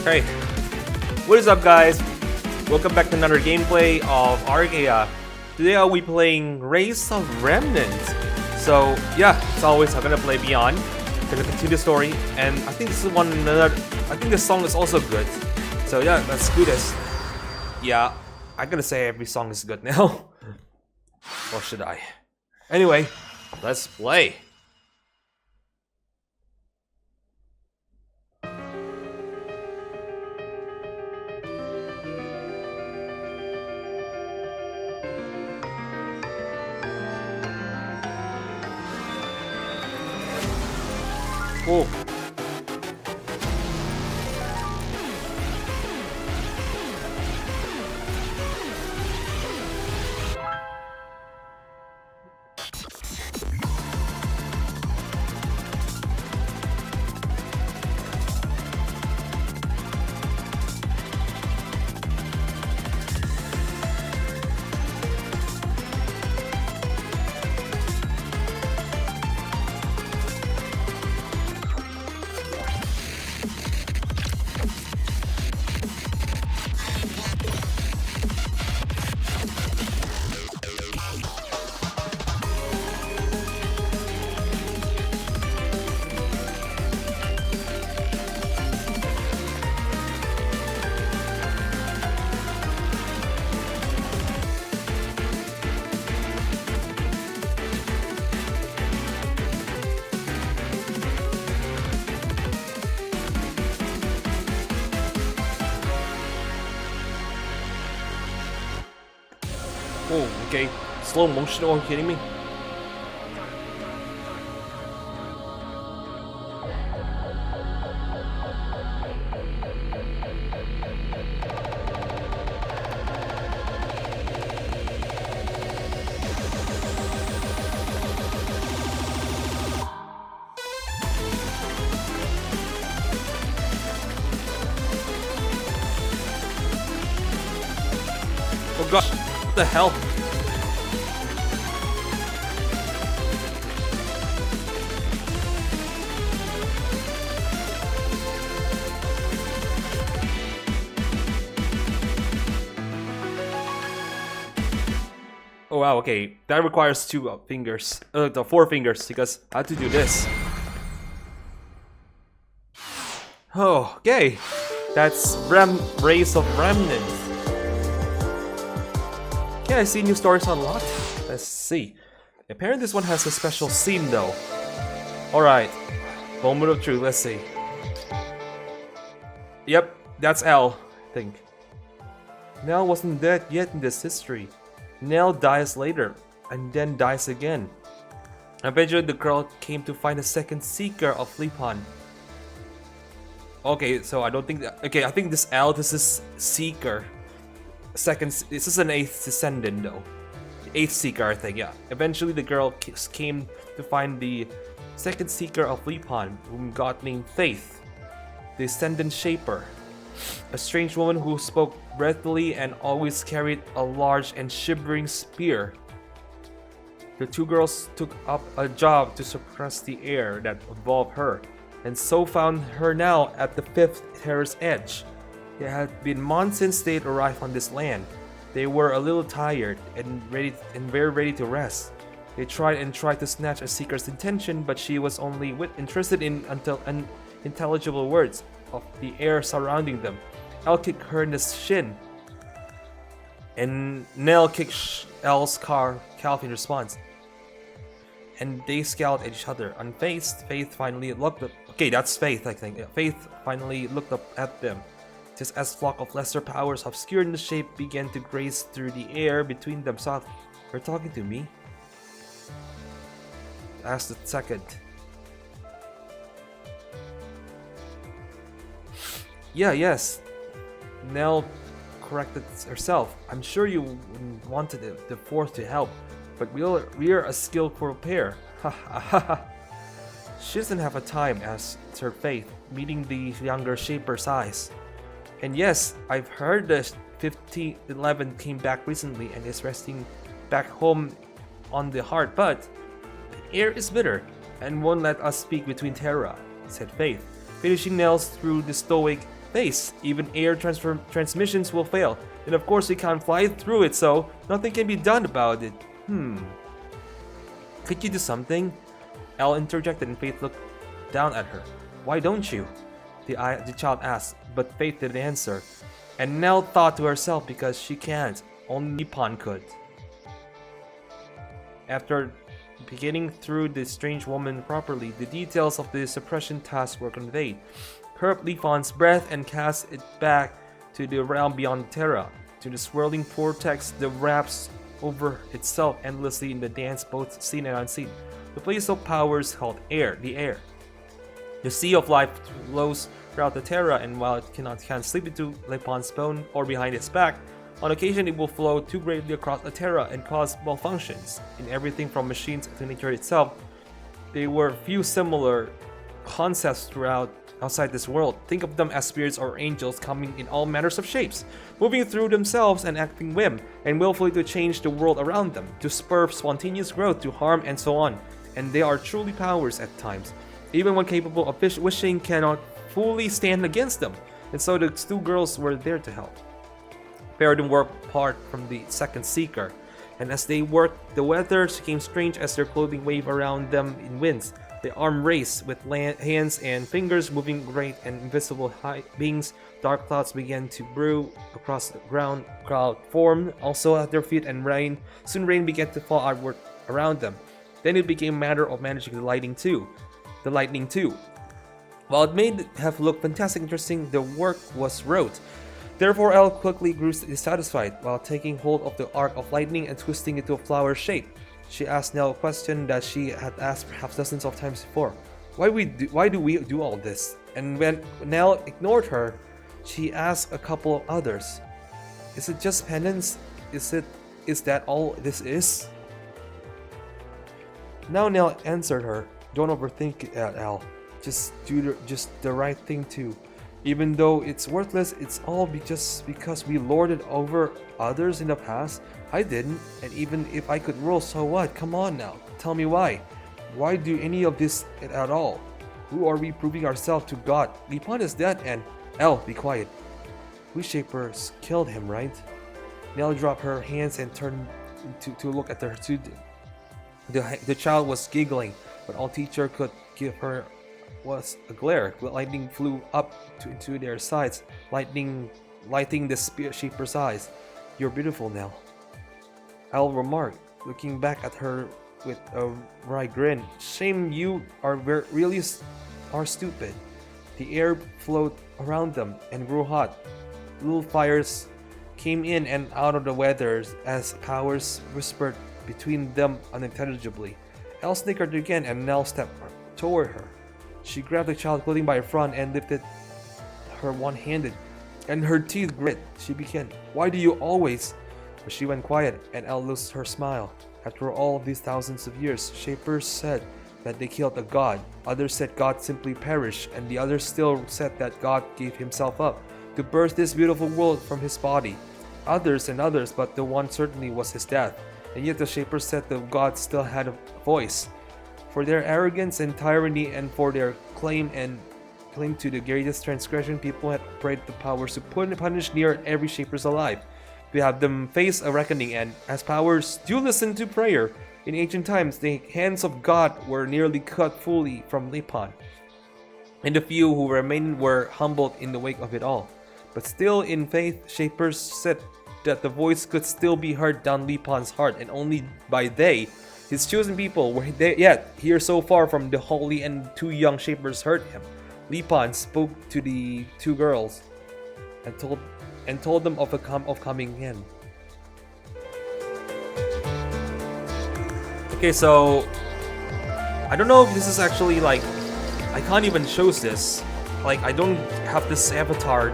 Hey, what is up guys? Welcome back to another gameplay of Arcaea. Today I'll be playing Race of Remnant. So yeah, as always, I'm gonna play Beyond. Gonna continue the story, and I think this is I think this song is also good. So yeah, let's do this. Yeah, I'm gonna say every song is good now. Or should I? Anyway, let's play. Oh. Oh, okay. Slow motion, are you kidding me? Oh gosh, what the hell? Oh wow, okay, that requires two fingers, the 4 fingers, because I have to do this. Oh, okay, that's Race of Remnant. Okay, I see new stories unlocked. Let's see. Apparently this one has a special scene though. Alright, moment of truth, let's see. Yep, that's L, I think. Nell wasn't dead yet in this history. Nell dies later, and then dies again. Eventually the girl came to find a second seeker of Lipon. Okay, so I don't think that, okay, I think this L, this is Seeker. Second, this is an 8th descendant though. 8th Seeker, I think, yeah. Eventually the girl came to find the second Seeker of Lipon, whom God named Faith, the Descendant Shaper. A strange woman who spoke breathily and always carried a large and shivering spear. The two girls took up a job to suppress the air that involved her, and so found her now at the 5th terrace edge. It had been months since they had arrived on this land. They were a little tired and very ready to rest. They tried to snatch a seeker's attention, but she was only interested in unintelligible words of the air surrounding them. L kicked her in the shin, and Nell kicked L's calf in response. And they scowled at each other. Unfazed, Faith finally looked up. Okay, that's Faith, I think. Faith finally looked up at them. Just as flock of lesser powers obscured in the shape began to graze through the air between them softly. You're talking to me? Asked the second. Yes. Nell corrected herself. I'm sure you wanted the 4th to help, but we're a skillful pair. Ha ha ha. She doesn't have a time, asked her Faith, meeting the younger Shaper's eyes. And yes, I've heard the 1511 came back recently and is resting back home on the heart, but the air is bitter and won't let us speak between Terra, said Faith, finishing nails through the stoic face. Even air transmissions will fail. And of course we can't fly through it, so nothing can be done about it. Could you do something? Elle interjected and Faith looked down at her. Why don't you? The child asked, but Faith didn't answer. And Nell thought to herself, because she can't, only Nippon could. After beginning through the strange woman properly, the details of the suppression task were conveyed. Curb Nippon's breath and cast it back to the realm beyond Terra, to the swirling vortex that wraps over itself endlessly in the dance both seen and unseen. The place of powers called air, the air. The sea of life flows throughout the Terra, and while it can't slip into Nippon's bone or behind its back, on occasion it will flow too greatly across the Terra and cause malfunctions in everything from machines to nature itself. There were few similar concepts outside this world. Think of them as spirits or angels coming in all manners of shapes, moving through themselves and acting whim and willfully to change the world around them, to spur spontaneous growth, to harm, and so on. And they are truly powers at times. Even when capable of wishing, cannot fully stand against them. And so the two girls were there to help. Pair worked apart from the second seeker, and as they worked, the weather became strange as their clothing waved around them in winds. The arm raced with hands and fingers moving great and invisible beings. Dark clouds began to brew across the ground. Cloud formed also at their feet, and soon rain began to fall outward around them. Then it became a matter of managing the lightning too. While it may have looked fantastic interesting, the work was rote. Therefore, Elle quickly grew dissatisfied while taking hold of the arc of lightning and twisting it to a flower shape. She asked Nell a question that she had asked perhaps dozens of times before. Why do we do all this? And when Nell ignored her, she asked a couple of others. Is it just penance? Is that all this is? Now Nell answered her. Don't overthink it, Elle. Just do the right thing too. Even though it's worthless, it's all just because we lorded over others in the past. I didn't, and even if I could rule, so what? Come on now, tell me why. Why do any of this at all? Who are we proving ourselves to God? Nippon is dead and... Elle, be quiet. We Shapers killed him, right? Nell dropped her hands and turned to look at her student. The child was giggling, but all teacher could give her was a glare. Lightning flew up into their sides, lighting the spirit shaper's eyes. You're beautiful now, Elle remarked, looking back at her with a wry grin. Shame you really are stupid. The air flowed around them and grew hot. Little fires came in and out of the weather as powers whispered between them unintelligibly. Elle snickered again and Nell stepped toward her. She grabbed the child clothing by her front and lifted her one-handed, and her teeth grit. She began, why do you always... But she went quiet, and Elle lost her smile. After all these thousands of years, Shapers said that they killed a god. Others said God simply perished, and the others still said that God gave himself up to birth this beautiful world from his body. Others and others, but the one certainly was his death. And yet the Shapers said the god still had a voice. For their arrogance and tyranny, and for their claim to the greatest transgression, people had prayed the powers to punish near every Shapers alive, to have them face a reckoning, and as powers do listen to prayer. In ancient times, the hands of God were nearly cut fully from Nippon, and the few who remained were humbled in the wake of it all. But still, in faith, Shapers said that the voice could still be heard down Nippon's heart, and only by they, his chosen people, were yet here so far from the holy, and two young Shapers heard him. Nippon spoke to the two girls and told them of coming end. Okay, so I don't know if this is actually like, I can't even show this. Like, I don't have this avatar.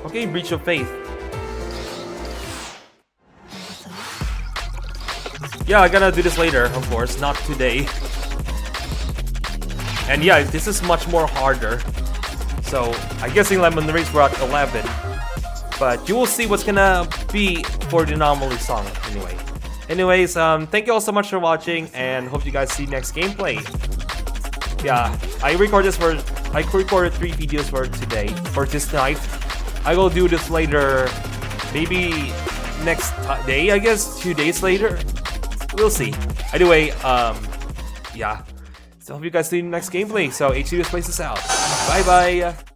Okay, breach of faith. Yeah, I gotta do this later, of course, not today. And yeah, this is much more harder. So, I'm guessing Lemon Race we're at 11. But you will see what's gonna be for the anomaly song anyway. Anyways, thank you all so much for watching, and hope you guys see next gameplay. Yeah, I record this for I recorded 3 videos for today, for this night. I will do this later, maybe next day, I guess, 2 days later. We'll see. Anyway, yeah. So hope you guys see you in the next gameplay. So H2 plays us out. Bye bye.